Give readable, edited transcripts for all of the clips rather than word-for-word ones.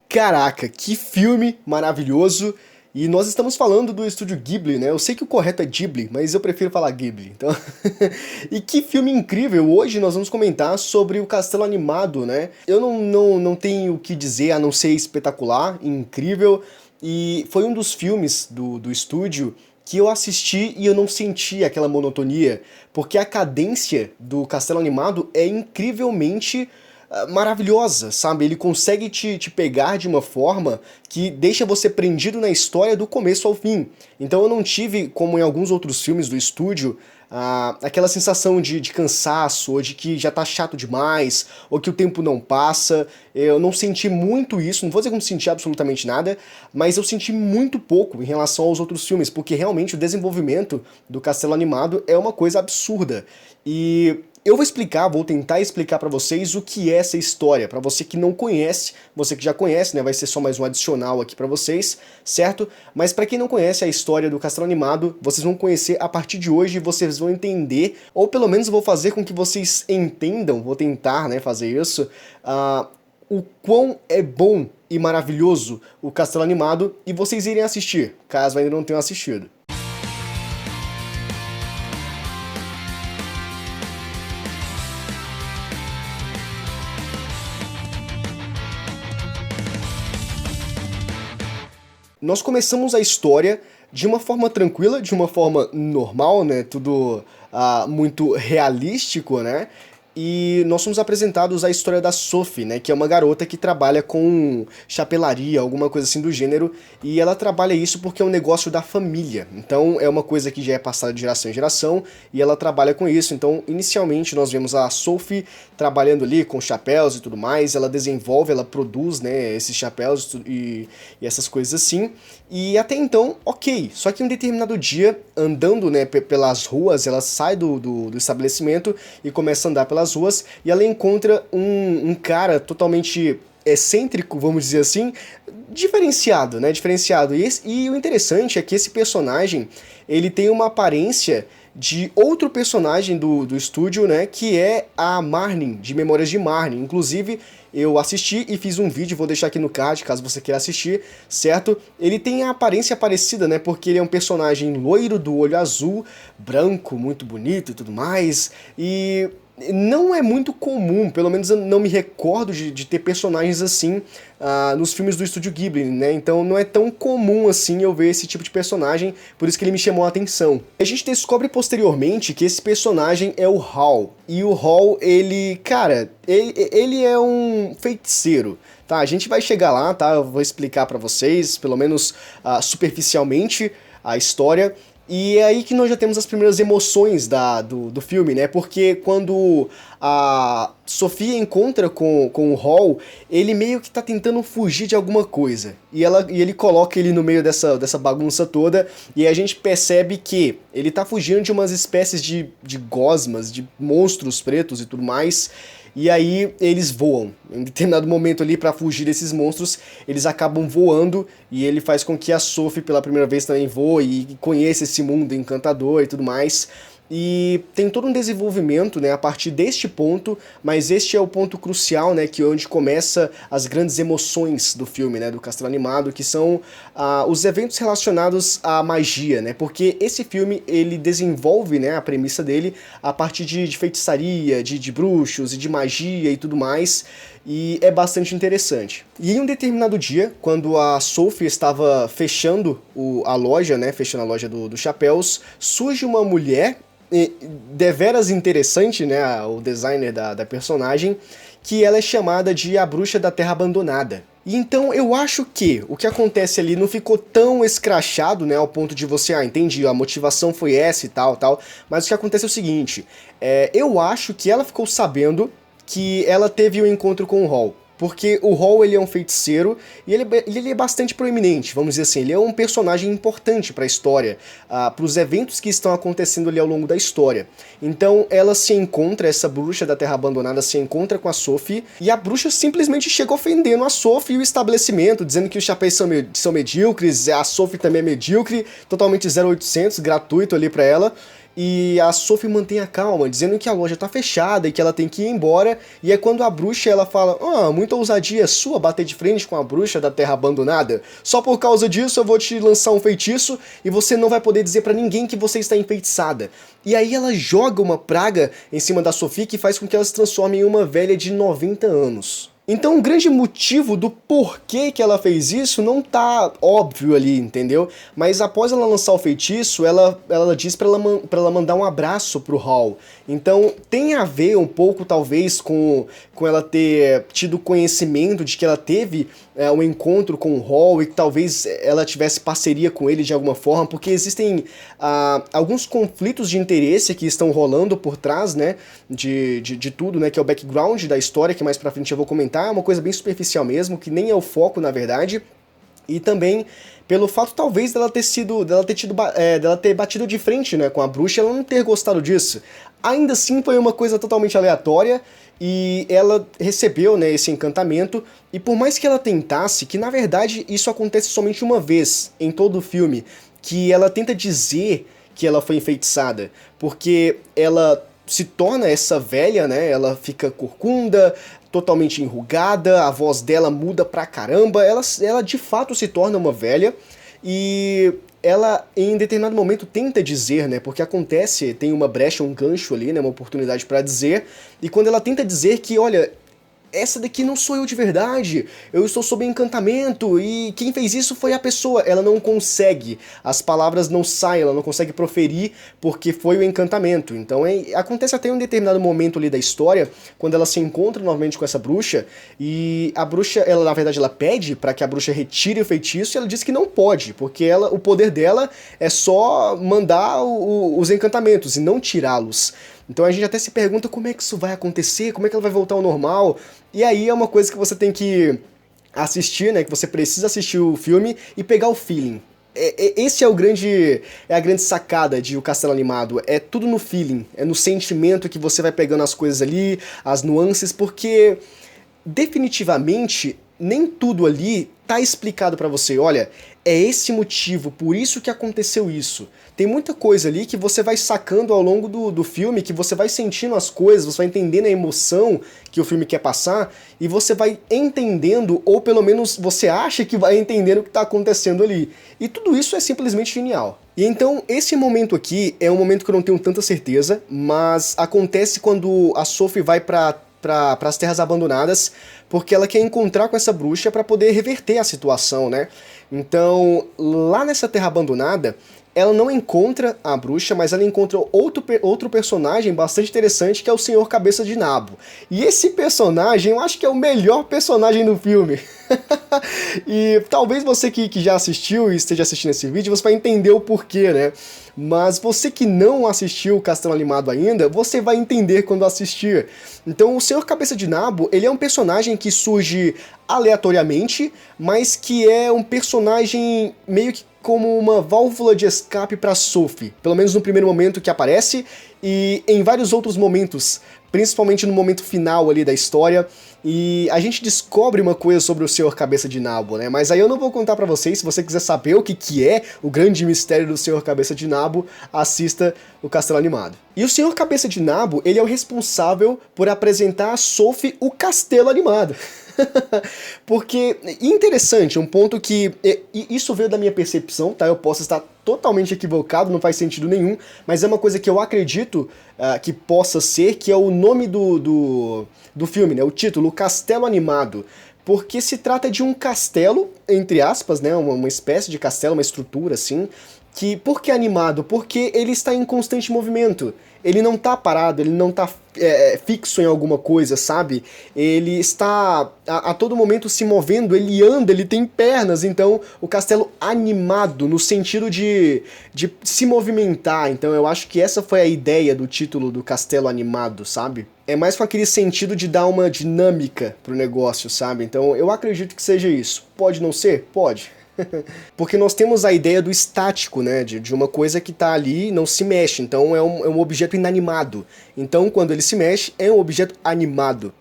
Caraca, que filme maravilhoso! E nós estamos falando do estúdio Ghibli, né? Eu sei que o correto é Ghibli, mas eu prefiro falar Ghibli. Então, e que filme incrível! Hoje nós vamos comentar sobre o Castelo Animado, né? Eu não tenho o que dizer a não ser espetacular, incrível. E foi um dos filmes do estúdio que eu assisti e eu não senti aquela monotonia, porque a cadência do Castelo Animado é incrivelmente maravilhosa, sabe? Ele consegue te pegar de uma forma que deixa você prendido na história do começo ao fim. Então eu não tive, como em alguns outros filmes do estúdio, aquela sensação de cansaço, ou de que já tá chato demais, ou que o tempo não passa. Eu não senti muito isso, não vou dizer que não senti absolutamente nada, mas eu senti muito pouco em relação aos outros filmes, porque realmente o desenvolvimento do Castelo Animado é uma coisa absurda. E eu vou tentar explicar pra vocês o que é essa história, pra você que não conhece, você que já conhece, né, vai ser só mais um adicional aqui pra vocês, certo? Mas pra quem não conhece a história do Castelo Animado, vocês vão conhecer a partir de hoje, vocês vão entender, ou pelo menos eu vou fazer com que vocês entendam, vou tentar, né, fazer isso, o quão é bom e maravilhoso o Castelo Animado, e vocês irem assistir, caso ainda não tenham assistido. Nós começamos a história de uma forma tranquila, de uma forma normal, né? Tudo muito realístico, né? E nós somos apresentados a história da Sophie, né? Que é uma garota que trabalha com chapelaria, alguma coisa assim do gênero. E ela trabalha isso porque é um negócio da família. Então é uma coisa que já é passada de geração em geração e ela trabalha com isso. Então inicialmente nós vemos a Sophie trabalhando ali com chapéus e tudo mais. Ela desenvolve, ela produz, né, esses chapéus e essas coisas assim. E até então, ok. Só que em um determinado dia, andando, né, pelas ruas, ela sai do estabelecimento e começa a andar pelas ruas e ela encontra um cara totalmente excêntrico, vamos dizer assim, diferenciado, né? Diferenciado. E o interessante é que esse personagem, ele tem uma aparência de outro personagem do estúdio, né? Que é a Marnie, de Memórias de Marnie. Inclusive, eu assisti e fiz um vídeo, vou deixar aqui no card, caso você queira assistir, certo? Ele tem a aparência parecida, né? Porque ele é um personagem loiro, do olho azul, branco, muito bonito e tudo mais. E não é muito comum, pelo menos eu não me recordo de ter personagens assim nos filmes do estúdio Ghibli, né? Então não é tão comum assim eu ver esse tipo de personagem, por isso que ele me chamou a atenção. A gente descobre posteriormente que esse personagem é o Hall, e o Hall, ele, cara, ele é um feiticeiro. Tá, a gente vai chegar lá, tá? Eu vou explicar pra vocês, pelo menos superficialmente, a história. E é aí que nós já temos as primeiras emoções do filme, né? Porque quando a Sofia encontra com o Hall, ele meio que tá tentando fugir de alguma coisa. E ele coloca ele no meio dessa bagunça toda, e a gente percebe que ele tá fugindo de umas espécies de gosmas, de monstros pretos e tudo mais. E aí eles voam. Em determinado momento ali, pra fugir desses monstros, eles acabam voando e ele faz com que a Sophie pela primeira vez também voe e conheça esse mundo encantador e tudo mais. E tem todo um desenvolvimento, né, a partir deste ponto, mas este é o ponto crucial, né, que é onde começa as grandes emoções do filme, né, do Castelo Animado, que são os eventos relacionados à magia, né, porque esse filme, ele desenvolve, né, a premissa dele a partir de feitiçaria, de bruxos e de magia e tudo mais, e é bastante interessante. E em um determinado dia, quando a Sophie estava fechando a loja, né, fechando a loja dos chapéus, surge uma mulher deveras interessante, né, o designer da personagem, que ela é chamada de a Bruxa da Terra Abandonada. E então eu acho que o que acontece ali não ficou tão escrachado, né, ao ponto de você, entendi, a motivação foi essa e tal, mas o que acontece é o seguinte, eu acho que ela ficou sabendo que ela teve um encontro com o Hall. Porque o Hall, ele é um feiticeiro e ele é bastante proeminente, vamos dizer assim, ele é um personagem importante para a história, para os eventos que estão acontecendo ali ao longo da história. Então ela se encontra, essa bruxa da Terra Abandonada se encontra com a Sophie, e a bruxa simplesmente chega ofendendo a Sophie e o estabelecimento, dizendo que os chapéus são medíocres, a Sophie também é medíocre, totalmente 0800, gratuito ali para ela. e a Sophie mantém a calma, dizendo que a loja tá fechada e que ela tem que ir embora, e é quando a bruxa ela fala: muita ousadia sua bater de frente com a bruxa da Terra Abandonada, só por causa disso eu vou te lançar um feitiço e você não vai poder dizer pra ninguém que você está enfeitiçada. E aí ela joga uma praga em cima da Sophie que faz com que ela se transforme em uma velha de 90 anos. Então o grande motivo do porquê que ela fez isso não tá óbvio ali, entendeu? Mas após ela lançar o feitiço, ela diz pra ela mandar um abraço pro Hall. Então tem a ver um pouco, talvez, com ela ter tido conhecimento de que ela teve um encontro com o Hall e que talvez ela tivesse parceria com ele de alguma forma, porque existem alguns conflitos de interesse que estão rolando por trás, né, de tudo, né, que é o background da história, que mais pra frente eu vou comentar. É uma coisa bem superficial mesmo, que nem é o foco, na verdade. E também pelo fato, talvez, dela ter batido de frente, né, com a bruxa, ela não ter gostado disso. Ainda assim, foi uma coisa totalmente aleatória, e ela recebeu, né, esse encantamento, e por mais que ela tentasse, que na verdade isso acontece somente uma vez em todo o filme, que ela tenta dizer que ela foi enfeitiçada, porque ela se torna essa velha, né, ela fica corcunda, totalmente enrugada, a voz dela muda pra caramba, ela de fato se torna uma velha, e ela em determinado momento tenta dizer, né, porque acontece, tem uma brecha, um gancho ali, né, uma oportunidade pra dizer, e quando ela tenta dizer que, olha, essa daqui não sou eu de verdade, eu estou sob encantamento e quem fez isso foi a pessoa. Ela não consegue, as palavras não saem, ela não consegue proferir porque foi o encantamento. Então acontece até um determinado momento ali da história, quando ela se encontra novamente com essa bruxa, e a bruxa, ela na verdade ela pede para que a bruxa retire o feitiço, e ela diz que não pode, porque o poder dela é só mandar os encantamentos e não tirá-los. Então a gente até se pergunta como é que isso vai acontecer, como é que ela vai voltar ao normal. E aí é uma coisa que você tem que assistir, né? Que você precisa assistir o filme e pegar o feeling. Esse é a grande sacada de O Castelo Animado. É tudo no feeling, é no sentimento que você vai pegando as coisas ali, as nuances, porque definitivamente nem tudo ali tá explicado pra você. Olha, é esse motivo, por isso que aconteceu isso. Tem muita coisa ali que você vai sacando ao longo do filme, que você vai sentindo as coisas, você vai entendendo a emoção que o filme quer passar, e você vai entendendo, ou pelo menos você acha que vai entendendo o que tá acontecendo ali. E tudo isso é simplesmente genial. E então, esse momento aqui é um momento que eu não tenho tanta certeza, mas acontece quando a Sophie vai para as Terras Abandonadas, porque ela quer encontrar com essa bruxa para poder reverter a situação, né? Então, lá nessa Terra Abandonada, ela não encontra a bruxa, mas ela encontra outro personagem bastante interessante, que é o Senhor Cabeça de Nabo. E esse personagem, eu acho que é o melhor personagem do filme. E talvez você que já assistiu e esteja assistindo esse vídeo, você vai entender o porquê, né? Mas você que não assistiu o Castelo Animado ainda, você vai entender quando assistir. Então o Senhor Cabeça de Nabo, ele é um personagem que surge aleatoriamente, mas que é um personagem meio que como uma válvula de escape para Sophie, pelo menos no primeiro momento que aparece, e em vários outros momentos, principalmente no momento final ali da história, e a gente descobre uma coisa sobre o Senhor Cabeça de Nabo, né? Mas aí eu não vou contar pra vocês. Se você quiser saber o que é o grande mistério do Senhor Cabeça de Nabo, assista o Castelo Animado. E o Senhor Cabeça de Nabo, ele é o responsável por apresentar a Sophie o Castelo Animado. Porque, interessante, um ponto que... Isso veio da minha percepção, tá? Eu posso estar totalmente equivocado, não faz sentido nenhum, mas é uma coisa que eu acredito que possa ser, que é o nome do filme, né? O título, o Castelo Animado. Porque se trata de um castelo, entre aspas, né? Uma espécie de castelo, uma estrutura assim. Que, por que animado? Porque ele está em constante movimento. Ele não tá parado, ele não tá fixo em alguma coisa, sabe? Ele está a todo momento se movendo, ele anda, ele tem pernas, então o castelo animado, no sentido de se movimentar. Então eu acho que essa foi a ideia do título do Castelo Animado, sabe? É mais com aquele sentido de dar uma dinâmica pro negócio, sabe? Então eu acredito que seja isso. Pode não ser? Pode. Porque nós temos a ideia do estático, né, de uma coisa que tá ali e não se mexe, então é um objeto inanimado. Então quando ele se mexe, é um objeto animado.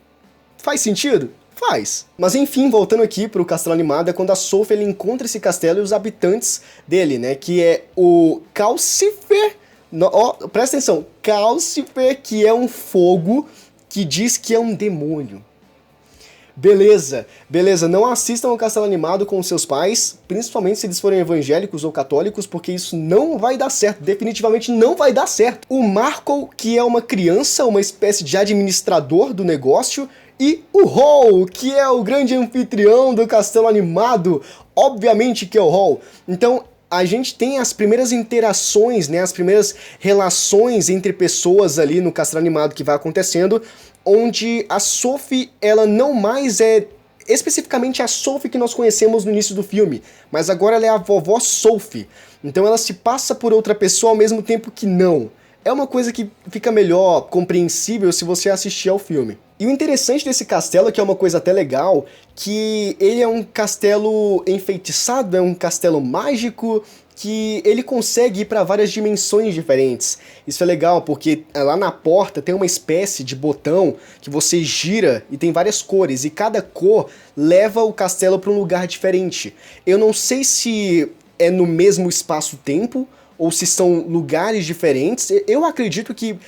Faz sentido? Faz. Mas enfim, voltando aqui pro Castelo Animado, é quando a Sophie encontra esse castelo e os habitantes dele, né, que é o Calcifer, Ó, presta atenção, Calcifer, que é um fogo que diz que é um demônio. Beleza, beleza, não assistam o Castelo Animado com seus pais, principalmente se eles forem evangélicos ou católicos, porque isso não vai dar certo, definitivamente não vai dar certo. O Marco, que é uma criança, uma espécie de administrador do negócio, e o Hall, que é o grande anfitrião do Castelo Animado, obviamente que é o Hall. Então, a gente tem as primeiras interações, né, as primeiras relações entre pessoas ali no Castelo Animado que vai acontecendo, onde a Sophie, ela não mais é especificamente a Sophie que nós conhecemos no início do filme, mas agora ela é a vovó Sophie. Então ela se passa por outra pessoa ao mesmo tempo que não. É uma coisa que fica melhor compreensível se você assistir ao filme. E o interessante desse castelo, que é uma coisa até legal, que ele é um castelo enfeitiçado, é um castelo mágico, que ele consegue ir para várias dimensões diferentes. Isso é legal porque lá na porta tem uma espécie de botão que você gira e tem várias cores, e cada cor leva o castelo para um lugar diferente. Eu não sei se é no mesmo espaço-tempo, ou se são lugares diferentes. Eu acredito que,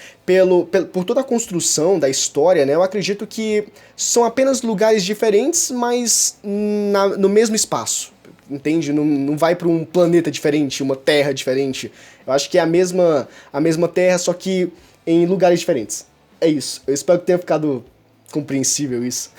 por toda a construção da história, né, eu acredito que são apenas lugares diferentes, mas no mesmo espaço, entende? Não vai para um planeta diferente, uma terra diferente. Eu acho que é a mesma terra, só que em lugares diferentes. É isso. Eu espero que tenha ficado compreensível isso.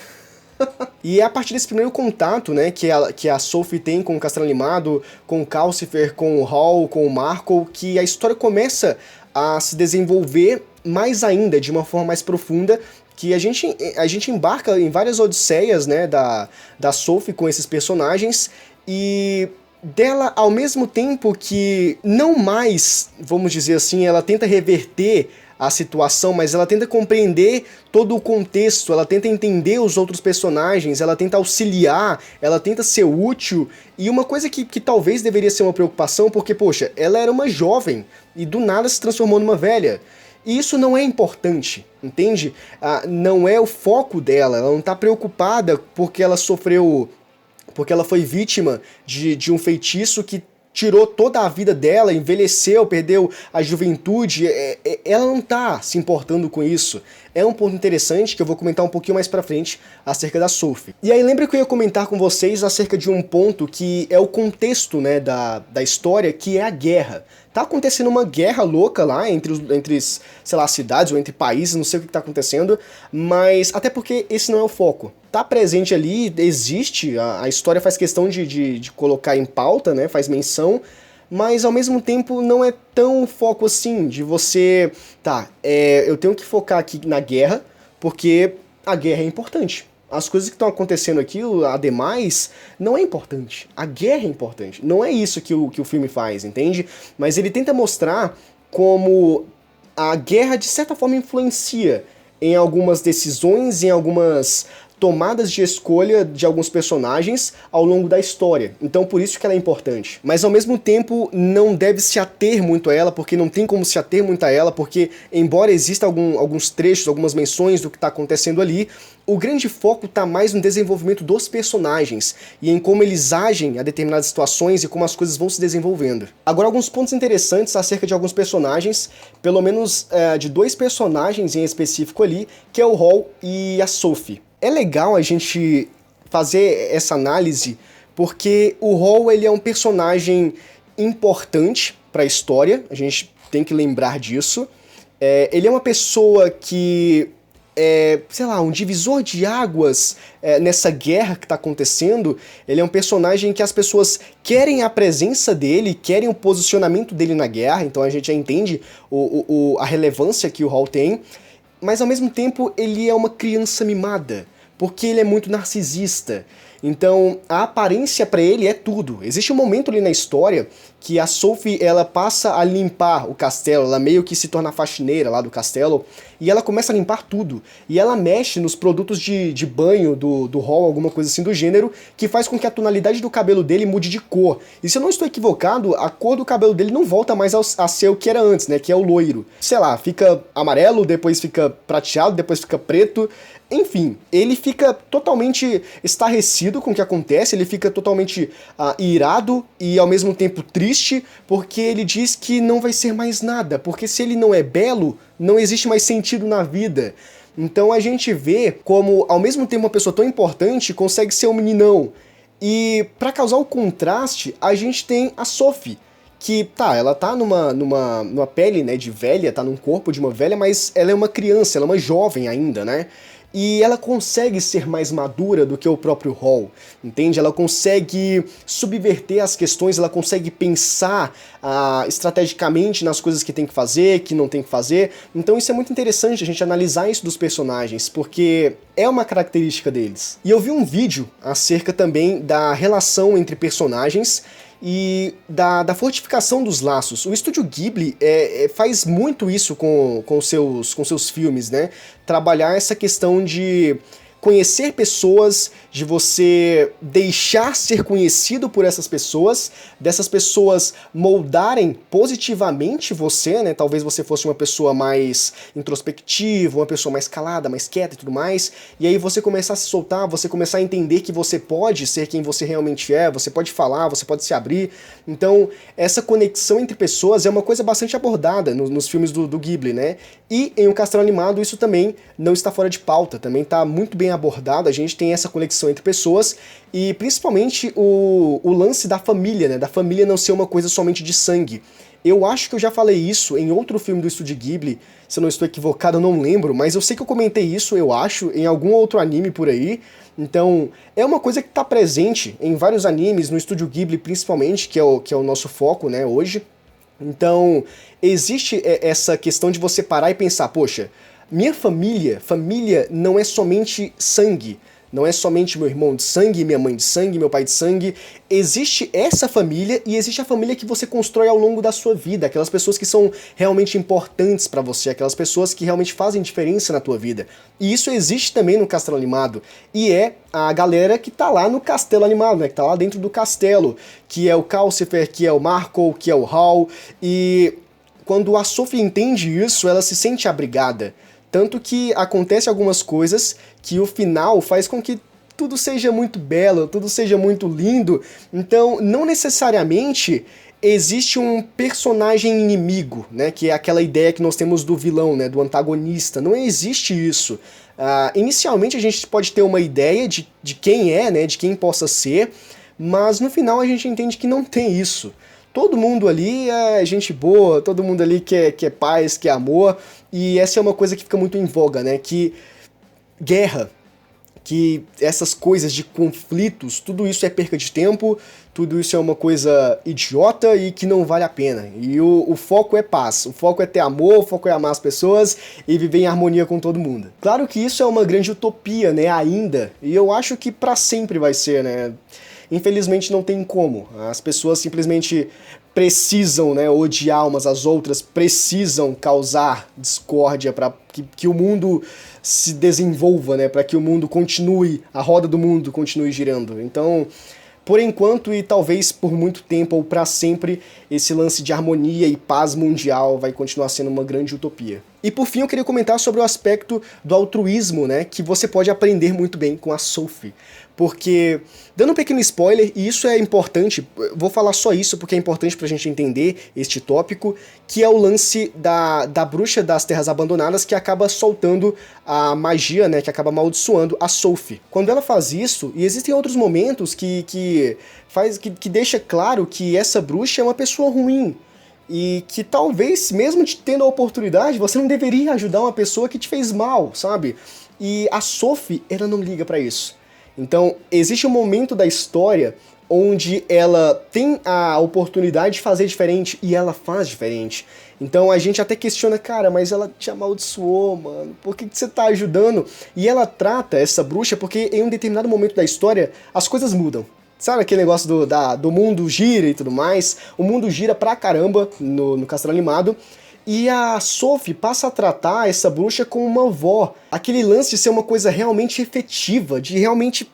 E é a partir desse primeiro contato, né, que a Sophie tem com o Castelo Animado, com o Calcifer, com o Hall, com o Marco, que a história começa a se desenvolver mais ainda, de uma forma mais profunda, que a gente embarca em várias odisseias, né, da Sophie com esses personagens, e dela, ao mesmo tempo que não mais, vamos dizer assim, ela tenta reverter a situação, mas ela tenta compreender todo o contexto, ela tenta entender os outros personagens, ela tenta auxiliar, ela tenta ser útil, e uma coisa que talvez deveria ser uma preocupação, porque, poxa, ela era uma jovem, e do nada se transformou numa velha. E isso não é importante, entende? Não é o foco dela, ela não tá preocupada porque ela foi vítima de um feitiço que tirou toda a vida dela, envelheceu, perdeu a juventude. Ela não tá se importando com isso. É um ponto interessante que eu vou comentar um pouquinho mais pra frente acerca da Sophie. E aí lembra que eu ia comentar com vocês acerca de um ponto que é o contexto, né, da história, que é a guerra. Tá acontecendo uma guerra louca lá entre sei lá, cidades ou entre países, não sei o que tá acontecendo, mas até porque esse não é o foco. Tá presente ali, existe, a história faz questão de colocar em pauta, né, faz menção, mas ao mesmo tempo não é tão foco assim, de você, eu tenho que focar aqui na guerra, porque a guerra é importante. As coisas que estão acontecendo aqui, ademais, não é importante. A guerra é importante. Não é isso que o filme faz, entende? Mas ele tenta mostrar como a guerra, de certa forma, influencia em algumas decisões, em algumas tomadas de escolha de alguns personagens ao longo da história. Então por isso que ela é importante. Mas ao mesmo tempo não deve se ater muito a ela, porque não tem como se ater muito a ela, porque embora exista alguns trechos, algumas menções do que está acontecendo ali, o grande foco está mais no desenvolvimento dos personagens e em como eles agem a determinadas situações e como as coisas vão se desenvolvendo. Agora, alguns pontos interessantes acerca de alguns personagens, pelo menos de dois personagens em específico ali, que é o Hall e a Sophie. É legal a gente fazer essa análise porque o Hall, ele é um personagem importante para a história, a gente tem que lembrar disso. Ele é uma pessoa que sei lá, um divisor de águas nessa guerra que está acontecendo. Ele é um personagem que as pessoas querem a presença dele, querem o posicionamento dele na guerra, então a gente já entende a relevância que o Hall tem, mas ao mesmo tempo ele é uma criança mimada, porque ele é muito narcisista. Então a aparência para ele é tudo. Existe um momento ali na história que a Sophie, ela passa a limpar o castelo, ela meio que se torna faxineira lá do castelo, e ela começa a limpar tudo. E ela mexe nos produtos de banho do Hall, alguma coisa assim do gênero, que faz com que a tonalidade do cabelo dele mude de cor. E se eu não estou equivocado, a cor do cabelo dele não volta mais a ser o que era antes, né, que é o loiro. Sei lá, fica amarelo, depois fica prateado, depois fica preto. Enfim, ele fica totalmente estarrecido com o que acontece, ele fica totalmente irado e ao mesmo tempo triste, porque ele diz que não vai ser mais nada, porque se ele não é belo, não existe mais sentido na vida. Então a gente vê como, ao mesmo tempo, uma pessoa tão importante consegue ser um meninão. E para causar o contraste, a gente tem a Sophie, que, tá, ela tá numa pele, né, de velha, tá num corpo de uma velha, mas ela é uma criança, ela é uma jovem ainda, né? E ela consegue ser mais madura do que o próprio Hall, entende? Ela consegue subverter as questões, ela consegue pensar estrategicamente nas coisas que tem que fazer, que não tem que fazer. Então isso é muito interessante a gente analisar isso dos personagens, porque é uma característica deles. E eu vi um vídeo acerca também da relação entre personagens e da fortificação dos laços. O estúdio Ghibli faz muito isso com seus filmes, né? Trabalhar essa questão de conhecer pessoas, de você deixar ser conhecido por essas pessoas, dessas pessoas moldarem positivamente você, né? Talvez você fosse uma pessoa mais introspectiva, uma pessoa mais calada, mais quieta e tudo mais, e aí você começar a se soltar, você começar a entender que você pode ser quem você realmente é, você pode falar, você pode se abrir. Então, essa conexão entre pessoas é uma coisa bastante abordada nos filmes do Ghibli, né? E em O Castelo Animado isso também não está fora de pauta, também está muito bem abordado, a gente tem essa conexão entre pessoas e principalmente o lance da família, né? Da família não ser uma coisa somente de sangue. Eu acho que eu já falei isso em outro filme do Estúdio Ghibli, se eu não estou equivocado, eu não lembro, mas eu sei que eu comentei isso, eu acho, em algum outro anime por aí. Então, é uma coisa que está presente em vários animes, no Estúdio Ghibli principalmente, que é o nosso foco, né, hoje. Então, existe essa questão de você parar e pensar, poxa, minha família não é somente sangue, não é somente meu irmão de sangue, minha mãe de sangue, meu pai de sangue. Existe essa família e existe a família que você constrói ao longo da sua vida, aquelas pessoas que são realmente importantes pra você, aquelas pessoas que realmente fazem diferença na tua vida. E isso existe também no Castelo Animado, e é a galera que tá lá no Castelo Animado, né, que tá lá dentro do castelo, que é o Calcifer, que é o Marco, que é o Hall, e quando a Sophie entende isso, ela se sente abrigada. Tanto que acontece algumas coisas que o final faz com que tudo seja muito belo, tudo seja muito lindo. Então, não necessariamente existe um personagem inimigo, né? Que é aquela ideia que nós temos do vilão, né? Do antagonista. Não existe isso. Inicialmente a gente pode ter uma ideia de quem é, né? De quem possa ser, mas no final a gente entende que não tem isso. Todo mundo ali é gente boa, todo mundo ali quer paz, quer amor, e essa é uma coisa que fica muito em voga, né? Que guerra, que essas coisas de conflitos, tudo isso é perca de tempo, tudo isso é uma coisa idiota e que não vale a pena. E o foco é paz, o foco é ter amor, o foco é amar as pessoas e viver em harmonia com todo mundo. Claro que isso é uma grande utopia, né, ainda, e eu acho que pra sempre vai ser, né? Infelizmente não tem como. As pessoas simplesmente precisam, né, odiar umas às outras, precisam causar discórdia para que o mundo se desenvolva, né, para que o mundo continue, a roda do mundo continue girando. Então, por enquanto e talvez por muito tempo ou para sempre, esse lance de harmonia e paz mundial vai continuar sendo uma grande utopia. E por fim eu queria comentar sobre o aspecto do altruísmo, né, que você pode aprender muito bem com a Sophie. Porque, dando um pequeno spoiler, e isso é importante, vou falar só isso porque é importante pra gente entender este tópico, que é o lance da bruxa das Terras Abandonadas que acaba soltando a magia, né, que acaba amaldiçoando a Sophie. Quando ela faz isso, e existem outros momentos que deixa claro que essa bruxa é uma pessoa ruim, e que talvez, mesmo te tendo a oportunidade, você não deveria ajudar uma pessoa que te fez mal, sabe? E a Sophie, ela não liga pra isso. Então, existe um momento da história onde ela tem a oportunidade de fazer diferente e ela faz diferente. Então a gente até questiona, cara, mas ela te amaldiçoou, mano, por que você tá ajudando? E ela trata essa bruxa porque em um determinado momento da história as coisas mudam. Sabe aquele negócio do mundo gira e tudo mais? O mundo gira pra caramba no Castelo Animado. E a Sophie passa a tratar essa bruxa como uma avó. Aquele lance de ser uma coisa realmente efetiva, de realmente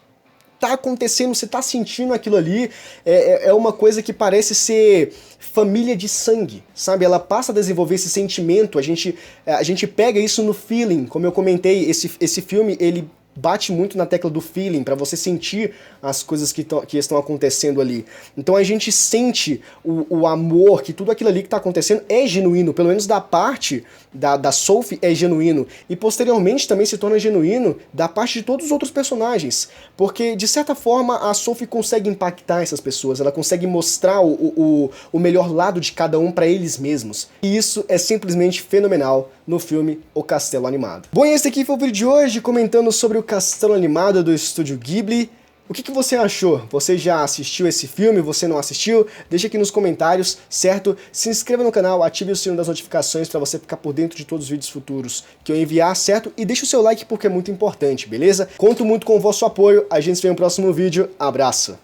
tá acontecendo, você tá sentindo aquilo ali, é uma coisa que parece ser família de sangue, sabe? Ela passa a desenvolver esse sentimento, a gente pega isso no feeling, como eu comentei, esse filme, ele bate muito na tecla do feeling, pra você sentir as coisas que estão acontecendo ali. Então a gente sente o amor, que tudo aquilo ali que tá acontecendo é genuíno, pelo menos da parte da Sophie é genuíno, e posteriormente também se torna genuíno da parte de todos os outros personagens, porque de certa forma a Sophie consegue impactar essas pessoas, ela consegue mostrar o melhor lado de cada um pra eles mesmos, e isso é simplesmente fenomenal no filme O Castelo Animado. Bom, e esse aqui foi o vídeo de hoje, comentando sobre o Castelo Animado do Estúdio Ghibli. O que você achou? Você já assistiu esse filme? Você não assistiu? Deixa aqui nos comentários, certo? Se inscreva no canal, ative o sininho das notificações para você ficar por dentro de todos os vídeos futuros que eu enviar, certo? E deixa o seu like porque é muito importante, beleza? Conto muito com o vosso apoio, a gente se vê no próximo vídeo, abraço!